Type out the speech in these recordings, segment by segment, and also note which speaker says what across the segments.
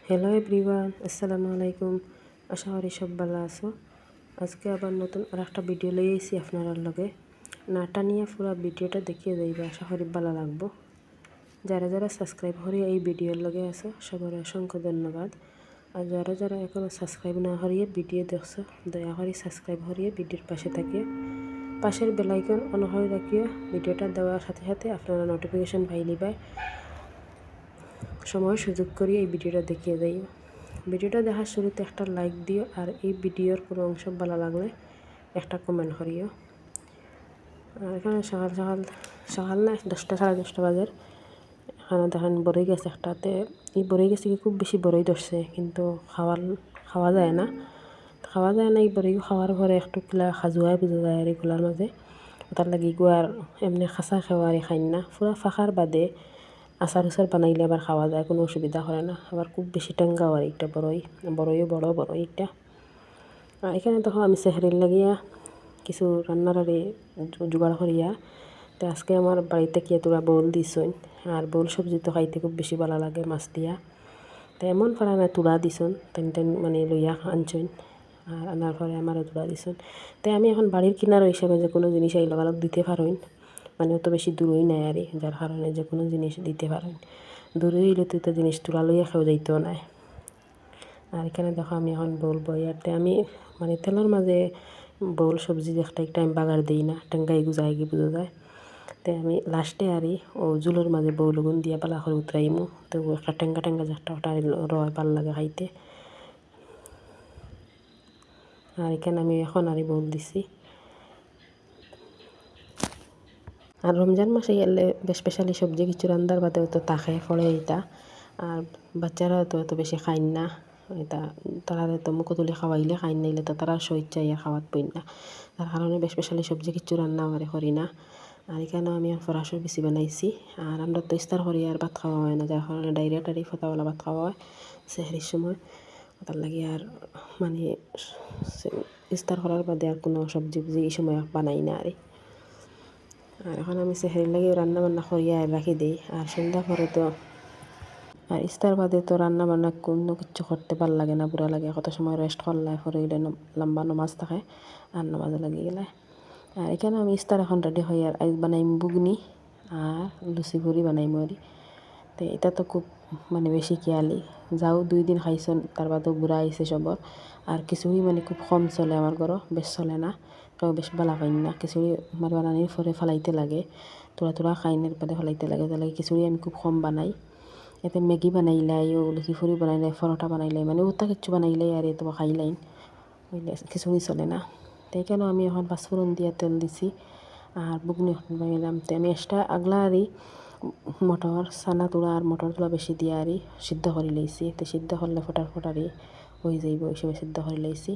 Speaker 1: Hello everyone, আসসালামু আলাইকুম। আশা করি সব ভালো আছো। আজকে আবার নতুন আর একটা ভিডিও লই আইছি আপনার লগে। নাটা নিয়ে পুরো ভিডিওটা দেখিয়ে যাইবা, আশা করি ভালো লাগবো। যারা যারা সাবস্ক্রাইব করিয়ে এই ভিডিওর লগে আছো সবার অসংখ্য ধন্যবাদ। আর যারা যারা এখনো সাবস্ক্রাইব না করিয়ে ভিডিও দেখছো, দয়া করে সাবস্ক্রাইব করিয়ে ভিডিওর পাশে থাকিয়ে পাশের বেল আইকন অন করে রাখিও। ভিডিওটা দেওয়ার সাথে সাথে আপনারা নোটিফিকেশন পাই নিবাই। সময় সুযোগ করিয়ে এই ভিডিওটা দেখিয়ে দেই। ভিডিওটা দেখার শুরুতে একটা লাইক দিও, আর এই ভিডিওর কোনো অংশ ভালো লাগলে একটা কমেন্ট করিও। আর এখানে সকাল সকাল সকাল না 10টা 10:30 বাজে। এখানে দেখেন বরই গেছে একটাতে, এই বরই গেছে কি খুব বেশি বরই ধরছে, কিন্তু খাওয়া যায় না। এই বরই খাওয়ার পরে একটু কিলা খাজুয়ায় বুঝা যায় আর এগুলার মাঝে। তার লাগি গুয়ার এমনি খাসা খাওয়ারে খাই না, পুরা ফাঁকার বাদে আচার উচার বানাইলে আবার খাওয়া যায়, কোনো অসুবিধা করে না। আবার খুব বেশি টেঙ্গাও আর একটা বড়ইও বড় এটা। আর এখানে তখন আমি সেহরির লাগিয়া কিছু রান্নার আরে জোগাড় করিয়া। তো আজকে আমার বাড়িতে কি তোরা বোল দিছন, আর বোল সবজি তো খাইতে খুব বেশি ভালো লাগে মাছ দিয়া। তো এমন পারা না তুলা দিছন, তেন মানে লইয়া আনছন। আর আনার পরে আমারও তুলা দিছন। তাই আমি এখন বাড়ির কিনার হিসাবে যে কোনো জিনিস এই লগালগ দিতে পারইন, মানে অত বেশি দূরই নাই আর, যার কারণে যে কোনো জিনিস দিতে পারেন। দূরে হইলে তো জিনিস তুলা লইয়া খাওয়া যাইতেও নাই। আর এখানে দেখো আমি এখন বোল বইয়াতে আমি মানে তেলের মাঝে বোল সবজি একটা টাইম বাগার দিই না, টেঙ্গাই গুজাই গিয়ে বুঝা যায়। তাই আমি লাস্টে আরই ও জুলোর মাঝে বউলগুন দিয়ে পালা করে উতরাইমু। তো একটা টেঙ্গা টেঙ্গা যে একটা ওটা রয় ভাল লাগে খাইতে। আর এখানে আমি এখন আরই বোল দিছি। আর রমজান মাসে গেলে স্পেশালি সবজি কিছু রান্দার বাদেও তো তাকে ফলে এটা। আর বাচ্চারা তো এত বেশি খাইন না এটা, তারা তো মুখ তুলে খাওয়াইলে খাইন নাইলে তো তারা ইয়া খাওয়াত বই না। তার কারণে স্পেশালি সবজি কিছু রান্না আমারে করি না। আর এখানে আমি ফরাসর বেশি বানাইছি। আর আমরা তো ইস্তার করি আর ভাত খাওয়া হয় না, যার কারণে ডাইরেক্ট আর ফতাওয়ালা ভাত খাওয়া হয় সেহরির সময়। তার লাগে আর মানে ইস্তার করার বাদে আর কোনো সবজি এই সময় বানাই না আর। আর এখন আমি সেহরির লাগে রান্না বান্না করিয়া রাখি দিই। আর সন্ধ্যা পরে তো আর ইস্তার বাদে তো রান্না বান্না কোনো কিছু করতে ভাল লাগে না, বুড়া লাগে। কত সময় রেস্ট করলাই পরে হইলে লম্বা নমাজ থাকে, আর নমাজে লাগি গেলে। আর এখানে আমি ইস্তার এখন রেডি হই। আর আজ বানাইম বুগনি আর লুচি পুরি বানাইম আর। তো এটা তো খুব মানে বেশি খেয়ালি, যাও 2 দিন খাইছন তার বাদেও বুড়া আইছে সবর। আর খিচুড়ি মানে খুব কম চলে আমার ঘরও, বেশ চলে না, কেউ বেশ বালা পাইন না। খিচুড়ি আমার বানানির পরে ফালাইতে লাগে, তোরা খাইনের পরে ফালাইতে লাগে। তাহলে খিচুড়ি আমি খুব কম বানাই। এতে ম্যাগি বানাইলাই, ও লুচি ফুরি বানাইলাই, পরোটা বানাইলাই, মানে ওটা কিছু বানাইলাই আর এত খাইলাইন হইলে খিচুড়ি চলে না। তাই কেন আমি এখন পাঁচফোড়ন দিয়া তেল দিছি আর বুগনি বানাইলাম। তো আমি এক্সট্রা আগলা আরই মটর চানা তুলা আর মটর তুলা বেশি দিয়া আরই সিদ্ধ করে লাইছি। তো সিদ্ধ করলে ফটারি হয়ে যাইব, ওই সময় সিদ্ধ করে লাইছি।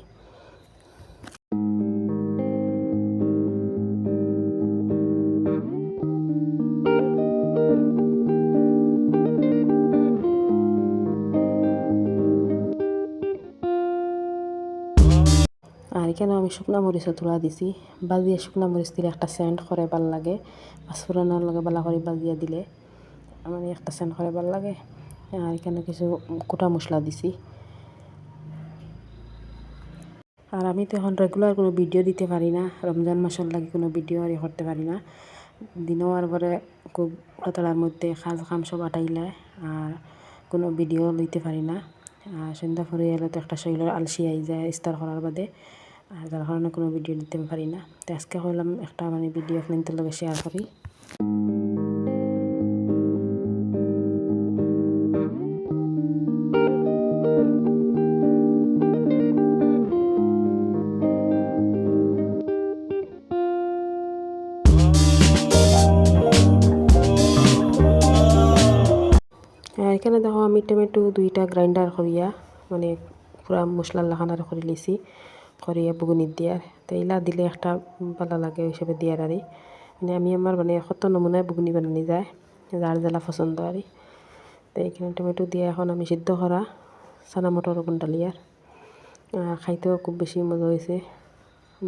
Speaker 1: আর এখানে আমি শুকনা মরিচও তুলা দিছি। বাজিয়ে শুকনা মরিচ দিলে একটা সেন্ট করে ভাল লাগে, পাঁচফোড়নের লগে বালা করে বাজিয়ে দিলে মানে একটা সেন্ট করে ভাল লাগে। আর এখানে কিছু গোটা মশলা দিছি। আর আমি তো এখন রেগুলার কোনো ভিডিও দিতে পারি না, রমজান মাসের লাগে কোনো ভিডিও আর করতে পারি না। দিনও আর পরে খুব তাড়ার মধ্যে কাজ কাম সব আটাইলায়, আর কোনো ভিডিও লইতে পারি না। আর সন্ধ্যা পরে এলে তো একটা শরীরের আলসি আই যায় ইস্তার করার বাদে, আর যার কারণে কোনো ভিডিও দিতে পারি না। তো আজকে হইলাম একটা মানে ভিডিও আপনাদের লগে শেয়ার করি। আর এখানে দেখো আমি টমেটো 2টা গ্রাইন্ডার করিয়া মানে পুরা মশলার লাখানার করে লিছি, করিয়া বুগুনির দিয়ার। তো এইলা দিলে একটা ভালো লাগে ওই হিসেবে দিয়ার আরই। মানে আমি আমার মানে কত নমুনায় বুগুনি বানানি যায়, যার জেলা পছন্দ আরই। তো এখানে টমেটো দিয়ে এখন আমি সিদ্ধ করা চানা মটর ডালিয়ার খাইতেও খুব বেশি মজা হয়েছে।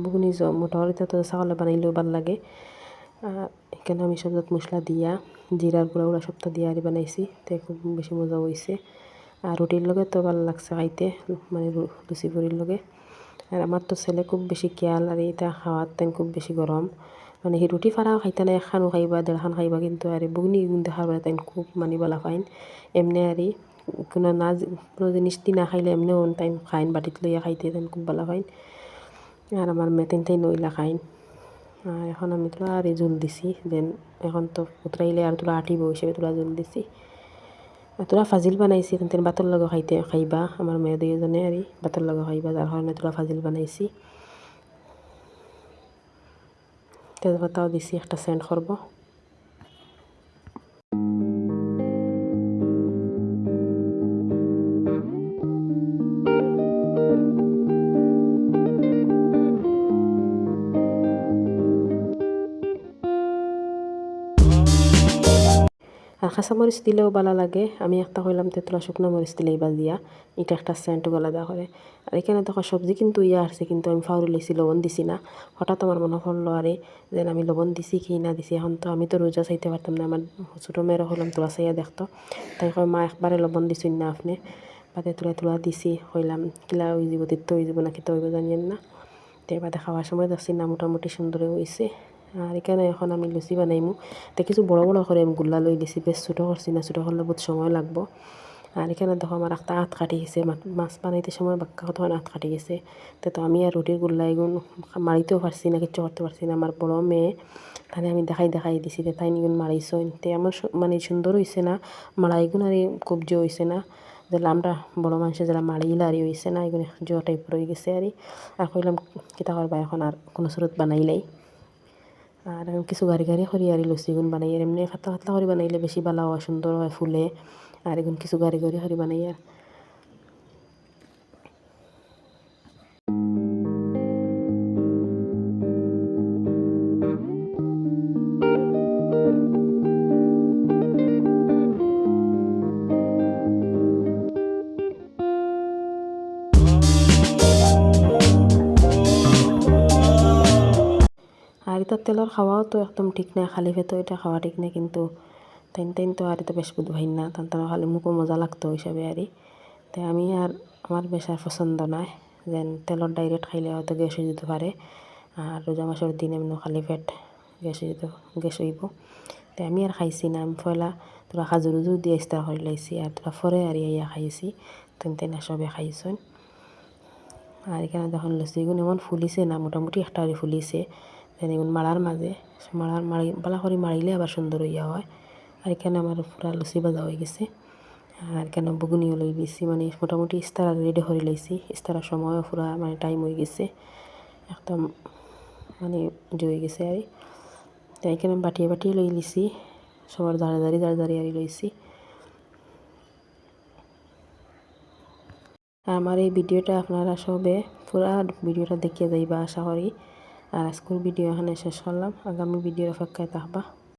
Speaker 1: বুগুনি মটর এটা তো চাউলে বানাইলেও ভাল লাগে। এখানে আমি সব মশলা দিয়া জিরার গুঁড়া সবটা দিয়ে আরই বানাইছি, তো খুব বেশি মজা হয়েছে। আর রুটির লগে তো ভালো লাগছে খাইতে, মানে লুচি পুরির লগে। আর আমার তো ছেলে খুব বেশি খেয়াল, আর এটা খাওয়ার টাইম খুব বেশি গরম, মানে সি রুটি ফাড়াও খাইতে না, একখানো খাইবা দেড়খান খাইবা, কিন্তু আর বুগনি কিন্তু খাবার তাই খুব মানে বলা ফাইন। এমনি আর কোনো না কোনো জিনিস না খাইলে এমনিও টাইম খাইন, বাটিত লইয়া খাইতে তাই খুব ভালো ফাইন। আর আমার মেতিন তাই নইলা খাইন। আর এখন আমি তোলা আর জল দিছি, দেন এখন তো উতরাইলে আর তোলা আটিব হিসেবে তোলা জল দিছি। আর তোলা ফাজিল বানাইছি, তেন বাতর লগে খাইবা, আমার মেয়ে দুইজনে আর বাতর লগে খাইবা, যার কারণে তোলা ফাজিল বানাইছি। তেজপাতাও দিছি, একটা সেন্ট করব। আর কাঁচামরিচ দিলেও ভালো লাগে, আমি একটা কইলাম তেঁতুলা শুকনো মরিচ দিলেই বাজিয়া, এটা একটা সেন্ট গলাদা করে। আর এখানে দেখো সবজি কিন্তু আসছে, কিন্তু আমি ফাউরি লইছি, লবণ দিছি না। হঠাৎ আমার মনে পড়লো আরে যেন আমি লবণ দিছি কি না দিছি, এখন তো আমি তো রোজা চাইতে পারতাম না। আমার ছোটো মেয়েরও হইলাম তোলা চাইয়া দেখতো, তাই কয় মা একবারে লবণ দিছুন না আপনি, বাদে তুলা দিছি, হইলাম কিলা হয়ে যাব, তিত্ত হয়ে যাব না কিতা হইব জানিয়েন না। তো বাদে খাওয়ার সময় দেখছি না মোটামুটি সুন্দর হয়েছে। আর এখানে এখন আমি লুচি বানাইমু, তো কিছু বড় বড় করে আমি গুল্লা লই দিছি, বেশ ছোটো করছি না, ছোটো করলে বহুত সময় লাগবো। আর এখানে দেখো আমার একটা আঁত কাটি গেছে, মাছ বানাইতে সময় বাক্কা তখন আঁত কাটি গেছে। তো আমি আর রুটির গুল্লা এগুন মারিতেও পারছি না, কিচ্ছু করতে পারছি না। আমার বড় মেয়ে তাহলে আমি দেখাই দিছি যে তাই নিগুন মারাইছইন, তো আমার মানে সুন্দর হয়েছে না, মারাইগুন আর খুব জো হয়েছে না, যে আমরা বড় মানুষের যারা মারিলা আর হয়েছে না, এগুলো জো টাইপের হয়ে গেছে আর কইলাম কিতা করবা এখন, আর কোনো স্রোত বানাইলাই। আর কিছু গাড়ি করি আর লুচিগুন বানাই, আর এমনি পাতলা পাতলা করে বানাইলে বেশি ভালো হয়, সুন্দর হয়, ফুলে। আর এগুন কিছু গাড়ি করে বানাই। আর এটা তেলর খাওয়াও তো একদম ঠিক না, খালি পেটো এটা খাওয়া ঠিক না, কিন্তু তাইন তো আর এটা বেশ বুধ ভাই না, তান খালি মুখও মজা লাগতো হিসাবে আর। তাই আমি আর আমার বেশ আর পছন্দ নয়, যেন তেলর ডাইরেক্ট খাইলে হয়তো গ্যাস হয়ে যেতে পারে। আর রোজা মাসের দিন এমনি খালি পেট গ্যাস হইব। তাই আমি আর খাইছি না, আমি পয়লা তোরা খাজুর উজুর দিয়ে ইস্তার করে লাইছি, আর তোরা ফরে আর ইয়া খাইছি, তেন সবে খাইছেন। আর এখানে যখন লুচিগুন এমন ফুলিছে না, মোটামুটি একটা ফুলিছে, এগুন মাড়ার মাঝে বালা করে মারিলে আবার সুন্দর হইয়া হয়। আর এখানে আমার পুরা লুচি ভাজা হয়ে গেছে। আর কেন বগুনিও লই দিছি, মানে মোটামুটি ইস্তারা রেডি করে লইছি, ইস্তারার সময়ও পুরা মানে টাইম হয়ে গেছে, একদম মানে হয়ে গেছে আর। তাই এখানে বাটিয়ে লই লিছি, সবার দাঁড়াদাঁড়ি আর লইছি। আমার এই ভিডিওটা আপনারা সবে পুরা ভিডিওটা দেখিয়ে যাইবা আশা করি। আর আজকের ভিডিও এখানে শেষ করলাম, আগামী ভিডিওর অপেক্ষায় থাকবা।